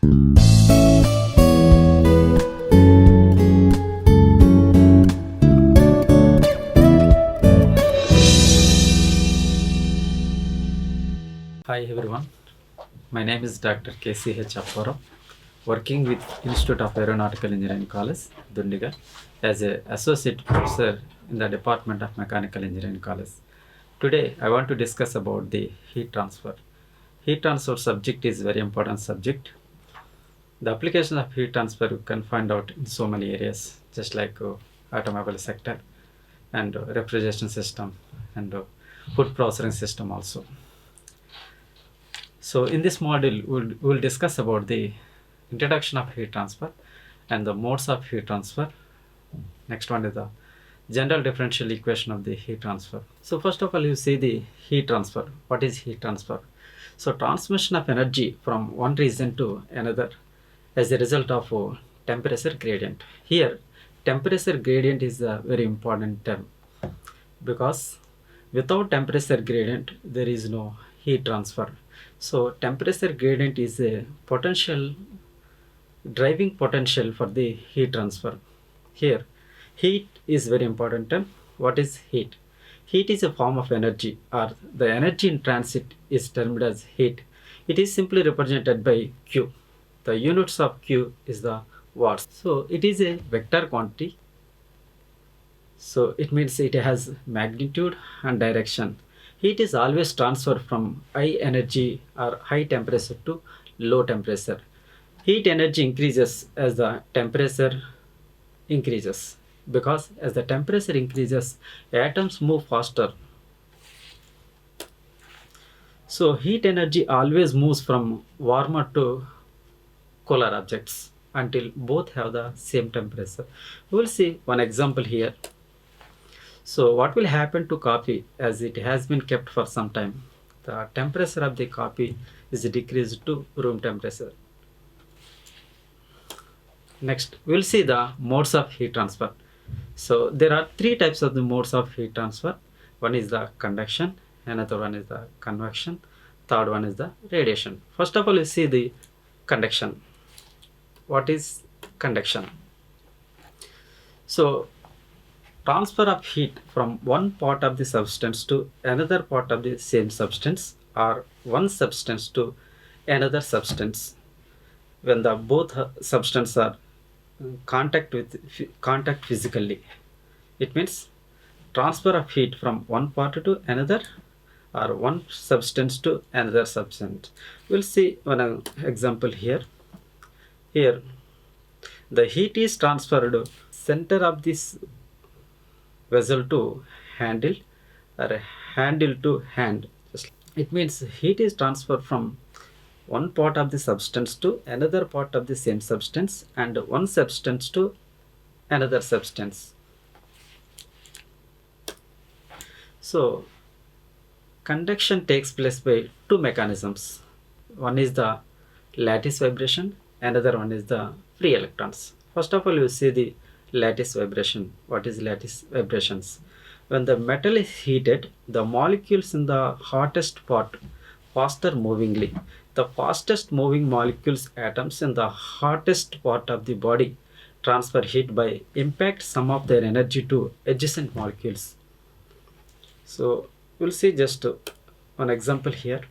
Hi everyone, my name is Dr. KCH Appa Rao, working with Institute of Aeronautical Engineering College, Dundigal, as an associate professor in the Department of Mechanical Engineering College. Today I want to discuss about the heat transfer. Heat transfer subject is very important subject. The application of heat transfer you can find out in so many areas, just like automobile sector and refrigeration system and food processing system also. So in this module, we'll discuss about the introduction of heat transfer and the modes of heat transfer. Next one is the general differential equation of the heat transfer. So first of all, you see the heat transfer. What is heat transfer? So transmission of energy from one region to another as a result of a temperature gradient. Here, temperature gradient is a very important term because without temperature gradient, there is no heat transfer. So temperature gradient is a potential, driving potential for the heat transfer. Here, heat is very important term. What is heat? Heat is a form of energy, or the energy in transit is termed as heat. It is simply represented by Q. The units of Q is the watts. So it is a vector quantity. So it means it has magnitude and direction. Heat is always transferred from high energy or high temperature to low temperature. Heat energy increases as the temperature increases, because as the temperature increases, atoms move faster. So heat energy always moves from warmer to cooler objects until both have the same temperature. We will see one example here. So what will happen to coffee as it has been kept for some time? The temperature of the coffee is decreased to room temperature. Next, we will see the modes of heat transfer. So there are three types of the modes of heat transfer. One is the conduction, another one is the convection, third one is the radiation. First of all, you see the conduction. What is conduction? So transfer of heat from one part of the substance to another part of the same substance, or one substance to another substance, when the both substances are contact physically. It means transfer of heat from one part to another, or one substance to another substance. We'll see one example here. Here, the heat is transferred center of this vessel to handle, or handle to hand. It means heat is transferred from one part of the substance to another part of the same substance, and one substance to another substance. So conduction takes place by two mechanisms. One is the lattice vibration, another one is the free electrons. First of all, you see the lattice vibration. What is lattice vibrations? When the metal is heated, the molecules in the hottest part faster movingly. The fastest moving molecules, atoms in the hottest part of the body, transfer heat by impact some of their energy to adjacent molecules. So we'll see just one example here.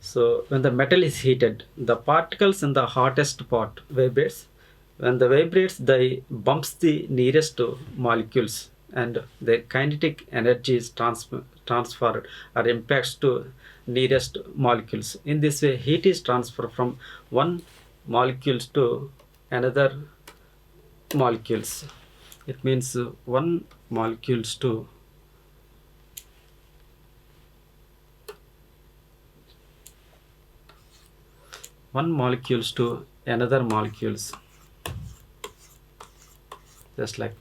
So when the metal is heated, the particles in the hottest part vibrates. When the vibrates, they bumps the nearest to molecules, and the kinetic energy is transferred or impacts to nearest molecules. In this way, heat is transferred from one molecules to another molecules. It means one molecules to another molecules, just like.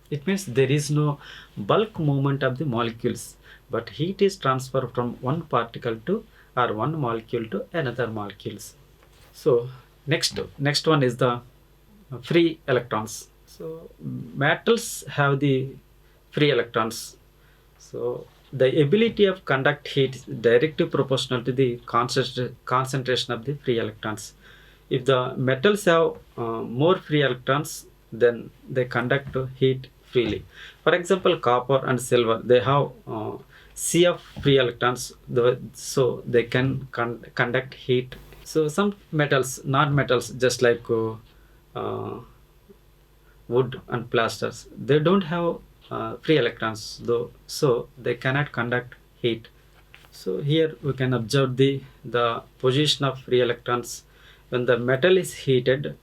It means there is no bulk movement of the molecules, but heat is transferred from one particle to, or one molecule to another molecules. So next one is the free electrons. So metals have the free electrons. So the ability of conduct heat is directly proportional to the concentration of the free electrons. If the metals have more free electrons, then they conduct heat freely. For example, copper and silver, they have C of free electrons, so they can conduct heat. So some metals, not metals, just like uh, wood and plasters, they don't have free electrons though, so they cannot conduct heat. So here we can observe the position of free electrons. When the metal is heated,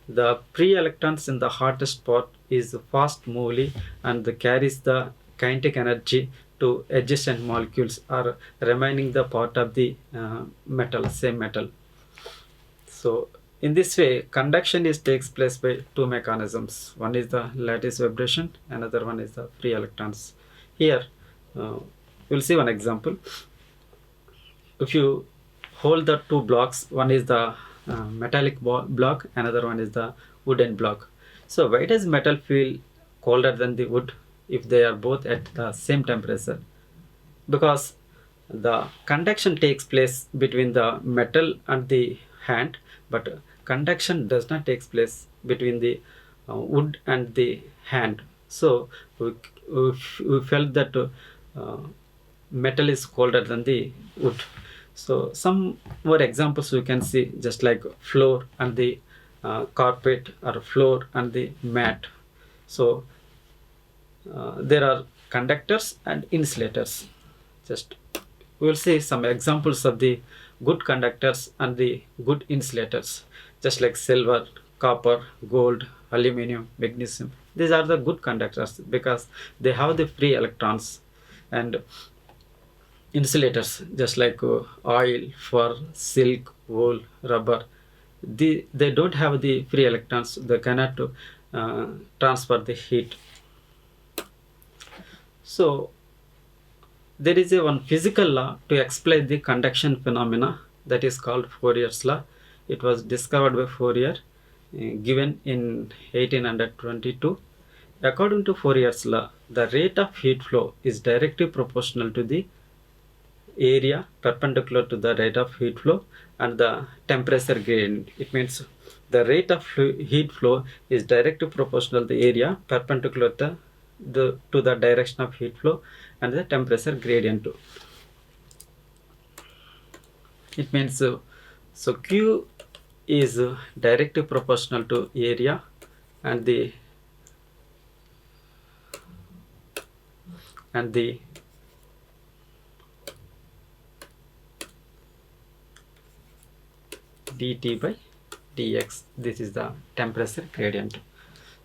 the free electrons in the hottest part is fast moving and carries the kinetic energy to adjacent molecules or remaining the part of the same metal. So in this way, conduction takes place by two mechanisms. One is the lattice vibration, another one is the free electrons. Here, we'll see one example. If you hold the two blocks, one is the metallic block, another one is the wooden block. So why does metal feel colder than the wood if they are both at the same temperature? Because the conduction takes place between the metal and the hand, but conduction does not take place between the wood and the hand. So we felt that metal is colder than the wood. So some more examples we can see, just like floor and the carpet, or floor and the mat. So there are conductors and insulators. Just we will see some examples of the good conductors and the good insulators, just like silver, copper, gold, aluminum, magnesium. These are the good conductors because they have the free electrons. And insulators, just like oil, fur, silk, wool, rubber, they don't have the free electrons. They cannot transfer the heat. So there is one physical law to explain the conduction phenomena, that is called Fourier's law. It was discovered by Fourier, given in 1822. According to Fourier's law, the rate of heat flow is directly proportional to the area perpendicular to the rate of heat flow and the temperature gradient. It means the rate of heat flow is directly proportional to the area perpendicular to the direction of heat flow and the temperature gradient too. It means so Q is directly proportional to area and the dt by dx. This is the temperature gradient.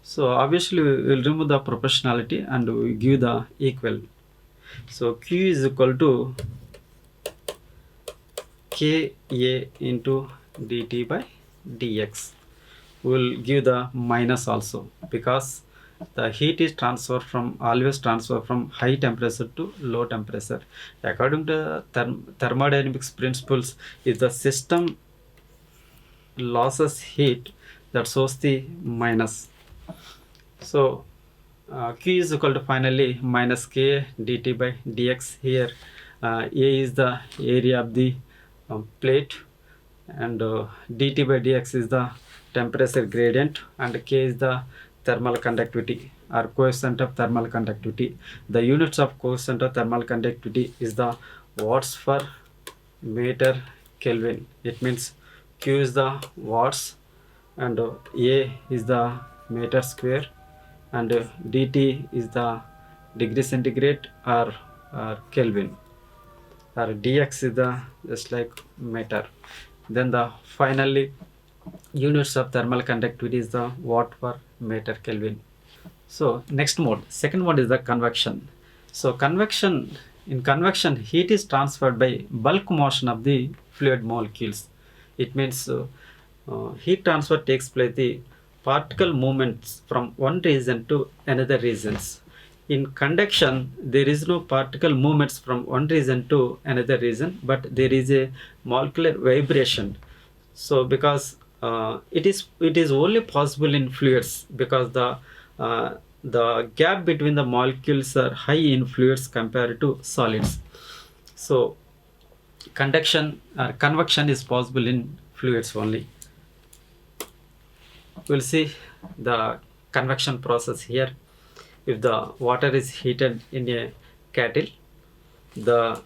So obviously we will remove the proportionality and we give the equal. So Q is equal to Ka into dt by dx. We will give the minus also, because the heat is always transferred from high temperature to low temperature. According to thermodynamics principles, if the system losses heat, that shows the minus. So Q is equal to finally minus K dt by dx. Here A is the area of the plate, and dt by dx is the temperature gradient, and K is the thermal conductivity or coefficient of thermal conductivity. The units of coefficient of thermal conductivity is the watts per meter Kelvin. It means Q is the watts and A is the meter square, and dt is the degree centigrade or Kelvin, or dx is the just like meter. Then the finally units of thermal conductivity is the watt per meter Kelvin. So next mode, second mode is the convection. So in convection, heat is transferred by bulk motion of the fluid molecules. It means heat transfer takes place the particle movements from one region to another regions. In conduction, there is no particle movements from one region to another region, but there is a molecular vibration. So because it is only possible in fluids because the gap between the molecules are high in fluids compared to solids. So conduction or convection is possible in fluids only. We'll see the convection process here. If the water is heated in a kettle, the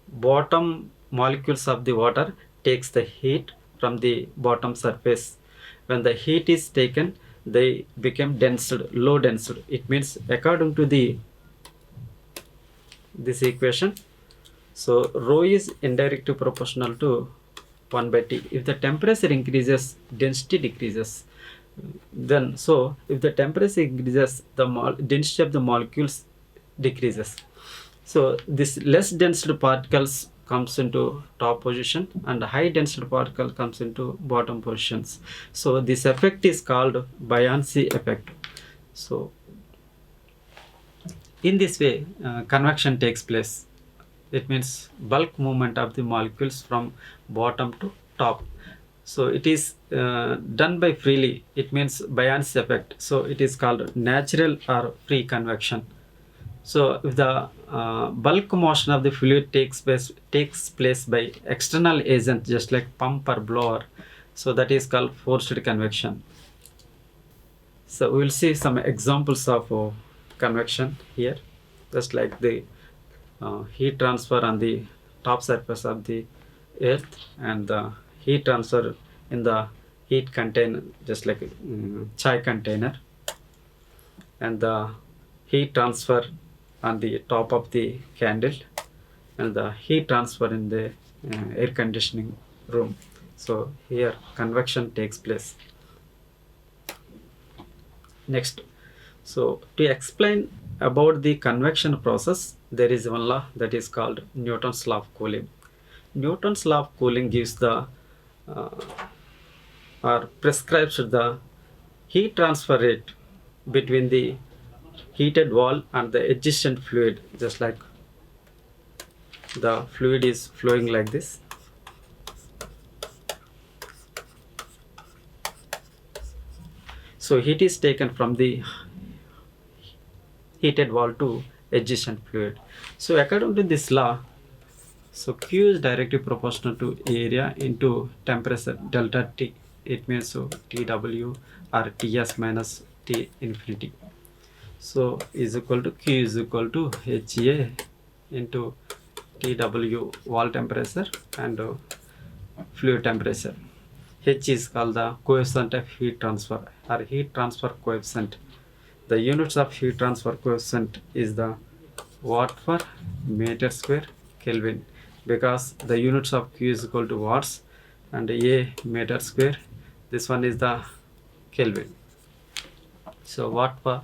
bottom molecules of the water takes the heat from the bottom surface. When the heat is taken, they become dense, low dense. It means according to this equation, so rho is indirectly proportional to 1 by T. If the temperature increases, density decreases. Then, so if the temperature increases, the density of the molecules decreases. So this less dense particles comes into top position and high density particle comes into bottom positions. So this effect is called buoyancy effect. So in this way, convection takes place. It means bulk movement of the molecules from bottom to top. So it is done by freely. It means buoyancy effect. So it is called natural or free convection. So if the bulk motion of the fluid takes place by external agent, just like pump or blower, so that is called forced convection. So we will see some examples of convection here, just like the heat transfer on the top surface of the earth and the heat transfer in the heat container, just like chai container, and the heat transfer on the top of the candle and the heat transfer in the air conditioning room. So here convection takes place. Next, so to explain about the convection process, there is one law that is called Newton's law of cooling. Newton's law of cooling gives the or prescribes the heat transfer rate between the heated wall and the adjacent fluid, just like the fluid is flowing like this. So heat is taken from the heated wall to adjacent fluid. So according to this law, so Q is directly proportional to area into temperature delta T. It means so TW or Ts minus T infinity. So is equal to Q is equal to HA into TW wall temperature and fluid temperature. H is called the coefficient of heat transfer or heat transfer coefficient. The units of heat transfer coefficient is the watt per meter square Kelvin, because the units of Q is equal to watts and A meter square. This one is the Kelvin. So watt per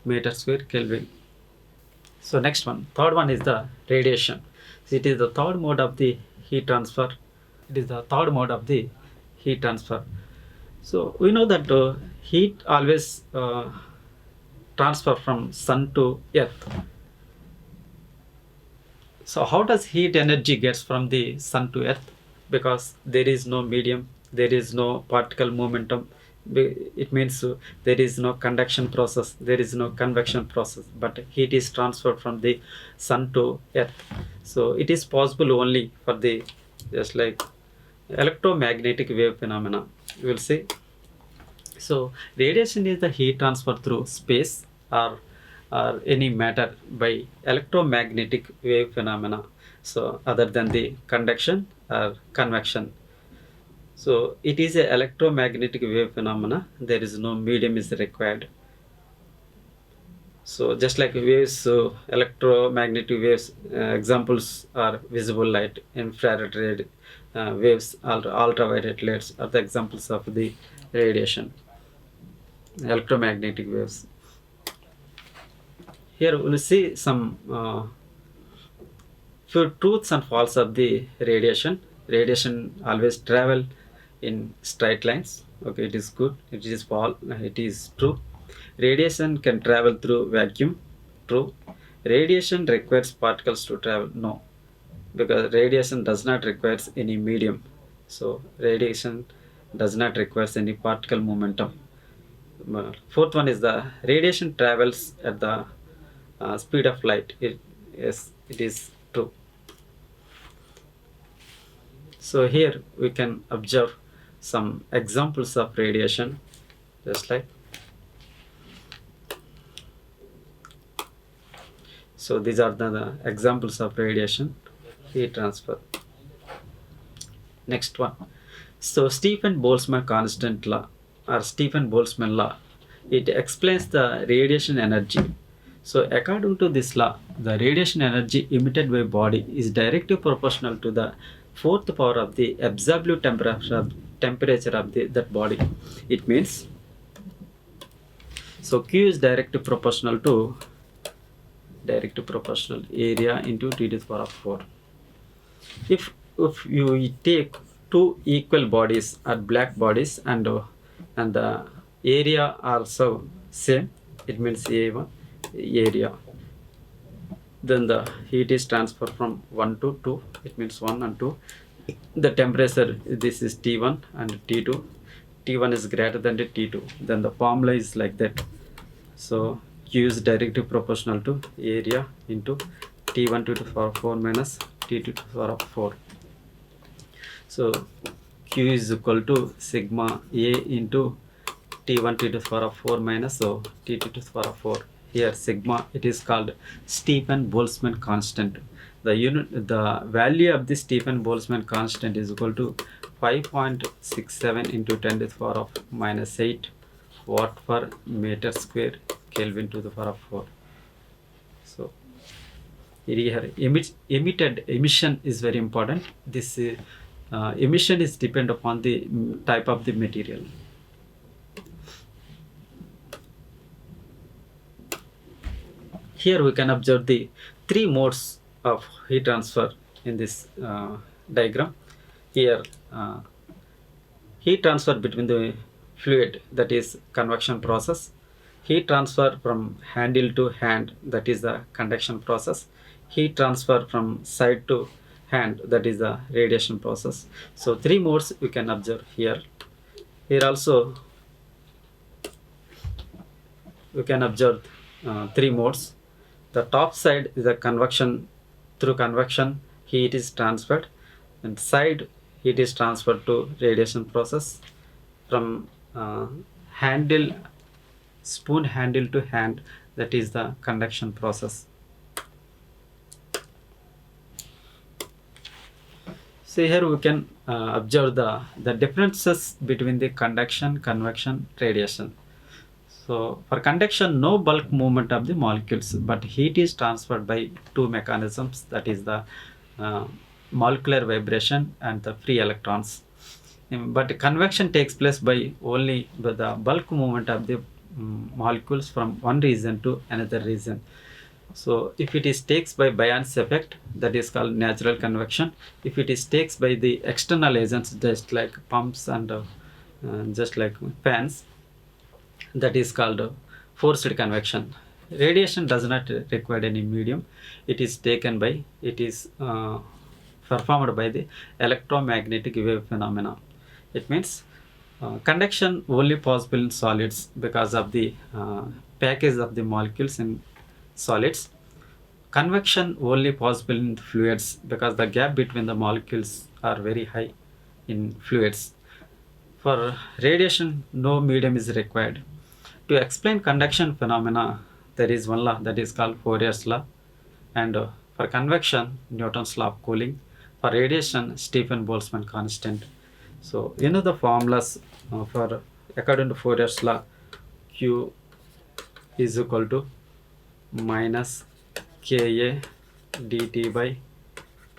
meter square Kelvin. So next one, third one is the radiation. So it is the third mode of the heat transfer. It is the third mode of the heat transfer. So we know that heat always transfer from sun to earth. So how does heat energy gets from the sun to earth? Because there is no medium, there is no particle momentum. It means there is no conduction process, there is no convection process, but heat is transferred from the sun to earth. So it is possible only for the, just like electromagnetic wave phenomena, you will see. So radiation is the heat transfer through space or any matter by electromagnetic wave phenomena, so other than the conduction or convection. So it is a electromagnetic wave phenomena, there is no medium is required. So just like waves, so electromagnetic waves, examples are visible light, infrared red waves, ultraviolet lights are the examples of the radiation, electromagnetic waves. Here we will see some few truths and false of the radiation. Radiation always travel in straight lines. Okay, it is good. It is false. It is true. Radiation can travel through vacuum. True. Radiation requires particles to travel. No, because radiation does not require any medium. So radiation does not require any particle momentum. Fourth one is the radiation travels at the speed of light. Yes, it is true. So here we can observe some examples of radiation, just like. So these are the examples of radiation heat transfer. Next one. So Stephen Boltzmann constant law, or Stephen Boltzmann law, it explains the radiation energy. So according to this law, the radiation energy emitted by body is directly proportional to the fourth power of the absolute temperature of that body. It means, so Q is directly proportional to area into T to the power of 4. If you take two equal bodies or black bodies and the area also same, it means A1 area, then the heat is transferred from 1 to 2, it means 1 and 2. The temperature, this is T1 and T2. T1 is greater than the T2, then the formula is like that. So Q is directly proportional to area into T1 to the power of 4 minus T2 to the power of 4. So Q is equal to sigma A into T1 to the power of 4 minus so T2 to the power of 4. Here sigma, it is called Stephen Boltzmann constant. The value of this Stephen Boltzmann constant is equal to 5.67 into 10 to the power of minus 8 watt per meter square Kelvin to the power of 4. So here emission is very important. This emission is depend upon the type of the material. Here we can observe the three modes of heat transfer in this diagram. Here heat transfer between the fluid, that is convection process. Heat transfer from handle to hand, that is the conduction process. Heat transfer from side to hand, that is the radiation process. So three modes we can observe here. Here also we can observe three modes. The top side is the convection. Through convection heat is transferred, and side heat is transferred to radiation process. From spoon handle to hand, that is the conduction process. So here we can observe the differences between the conduction, convection, radiation. So for conduction, no bulk movement of the molecules, but heat is transferred by two mechanisms, that is the molecular vibration and the free electrons. But convection takes place by only the bulk movement of the molecules from one region to another region. So if it is takes by Bayes effect, that is called natural convection. If it is takes by the external agents, just like pumps and just like fans, that is called forced convection. Radiation does not require any medium. It is performed by the electromagnetic wave phenomena. It means conduction only possible in solids because of the package of the molecules in solids. Convection only possible in fluids because the gap between the molecules are very high in fluids. For radiation, no medium is required. To explain conduction phenomena, there is one law, that is called Fourier's law. And for convection, Newton's law of cooling. For radiation, Stephen Boltzmann constant. So you know the formulas for according to Fourier's law, Q is equal to minus Ka dt by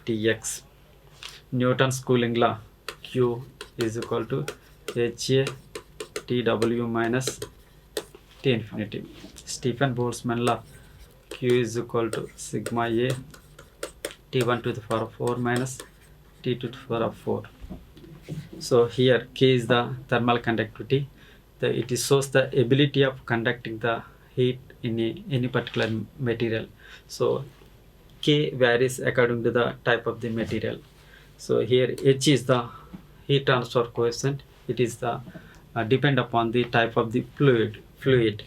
Tx. Newton's cooling law, Q is equal to Ha Tw minus T infinity. Stephen Boltzmann law, Q is equal to sigma A T1 to the power of 4 minus T2 to the power of 4. So here K is the thermal conductivity. It shows the ability of conducting the heat in any particular material. So K varies according to the type of the material. So here H is the heat transfer coefficient, it is the depend upon the type of the fluid.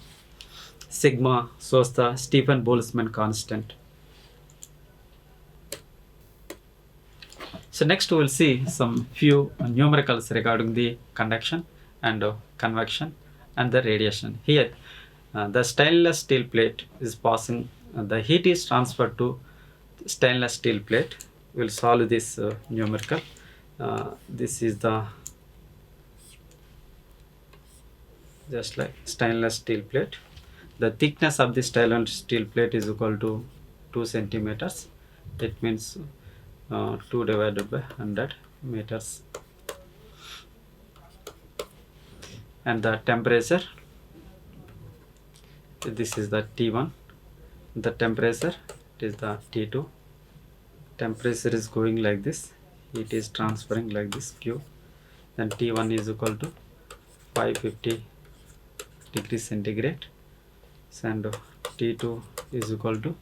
Sigma shows the Stephen Boltzmann constant. So next we will see some few numericals regarding the conduction and convection and the radiation. Here the stainless steel plate is passing, the heat is transferred to stainless steel plate. We will solve this numerical. This is the just like stainless steel plate. The thickness of the stainless steel plate is equal to 2 centimeters. It means 2 divided by 100 meters. And the temperature, this is the T1. The temperature, it is the T2. Temperature is going like this, it is transferring like this Q. Then T1 is equal to 550 degrees centigrade, and T2 is equal to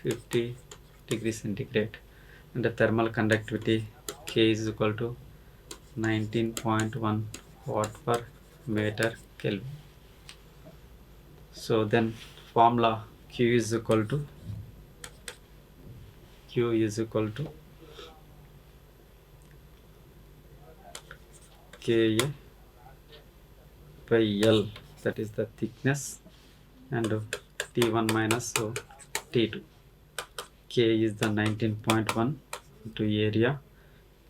50 degrees centigrade, and the thermal conductivity K is equal to 19.1 watt per meter Kelvin. So then formula Q is equal to Ka by L, that is the thickness, and T1 minus T2. K is the 19.1 into area.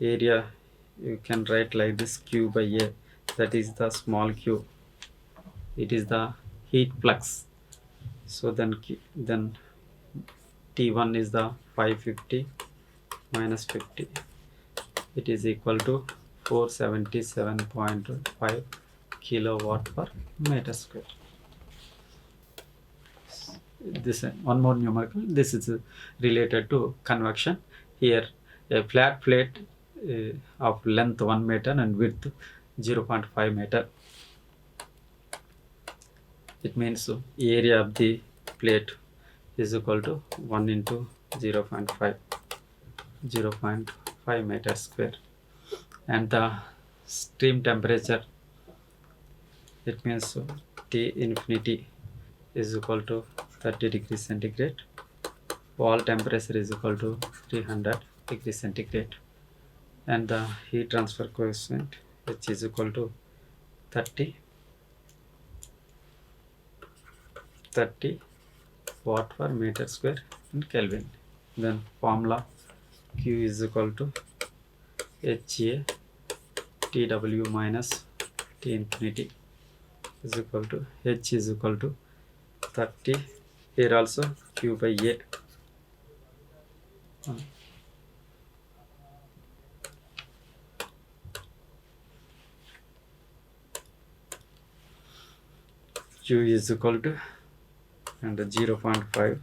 Area you can write like this, Q by A, that is the small q. It is the heat flux. So then T1 is the 550 minus 50. It is equal to 477.5 kilowatt per meter square. This one more numerical. This is related to convection. Here a flat plate of length 1 meter and width 0.5 meter. It means area of the plate is equal to 1 into 0.5 meter square, and the stream temperature, it means T infinity is equal to 30 degrees centigrade. Wall temperature is equal to 300 degrees centigrade, and the heat transfer coefficient, which is equal to 30 watt per meter square in Kelvin. Then formula Q is equal to HA TW minus T infinity is equal to H is equal to 30. Here also Q by A. Q is equal to and 0.5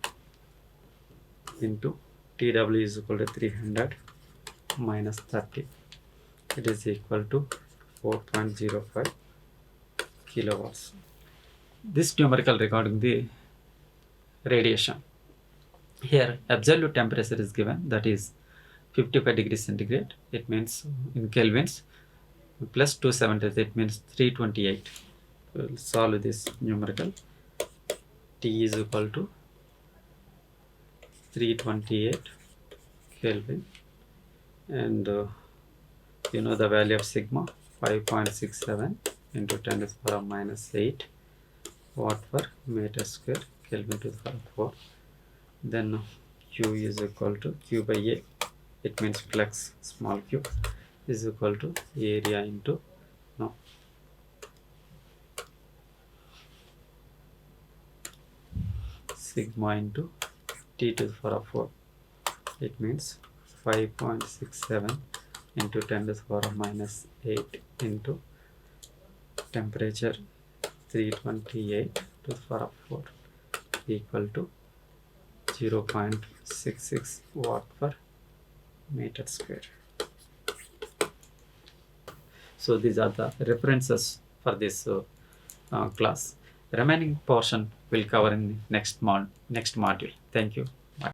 into TW is equal to 300 minus 30. It is equal to 4.05 kilowatts. This numerical regarding the radiation. Here absolute temperature is given, that is 55 degrees centigrade. It means in kelvins, plus 270, it means 328. We'll solve this numerical. T is equal to 328 Kelvin, and you know the value of sigma, 5.67 into 10 to the power of minus 8 watt per meter square Kelvin to the power of 4. Then Q is equal to Q by A, it means flux small q, is equal to area into sigma into T to the power of 4. It means 5.67 into 10 to the power of minus 8 into temperature 328 to the power of 4 equal to 0.66 watt per meter square. So these are the references for this class. Remaining portion will cover in next module. Thank you. Bye.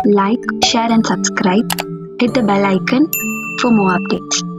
like, share and subscribe. Hit the bell icon for more updates.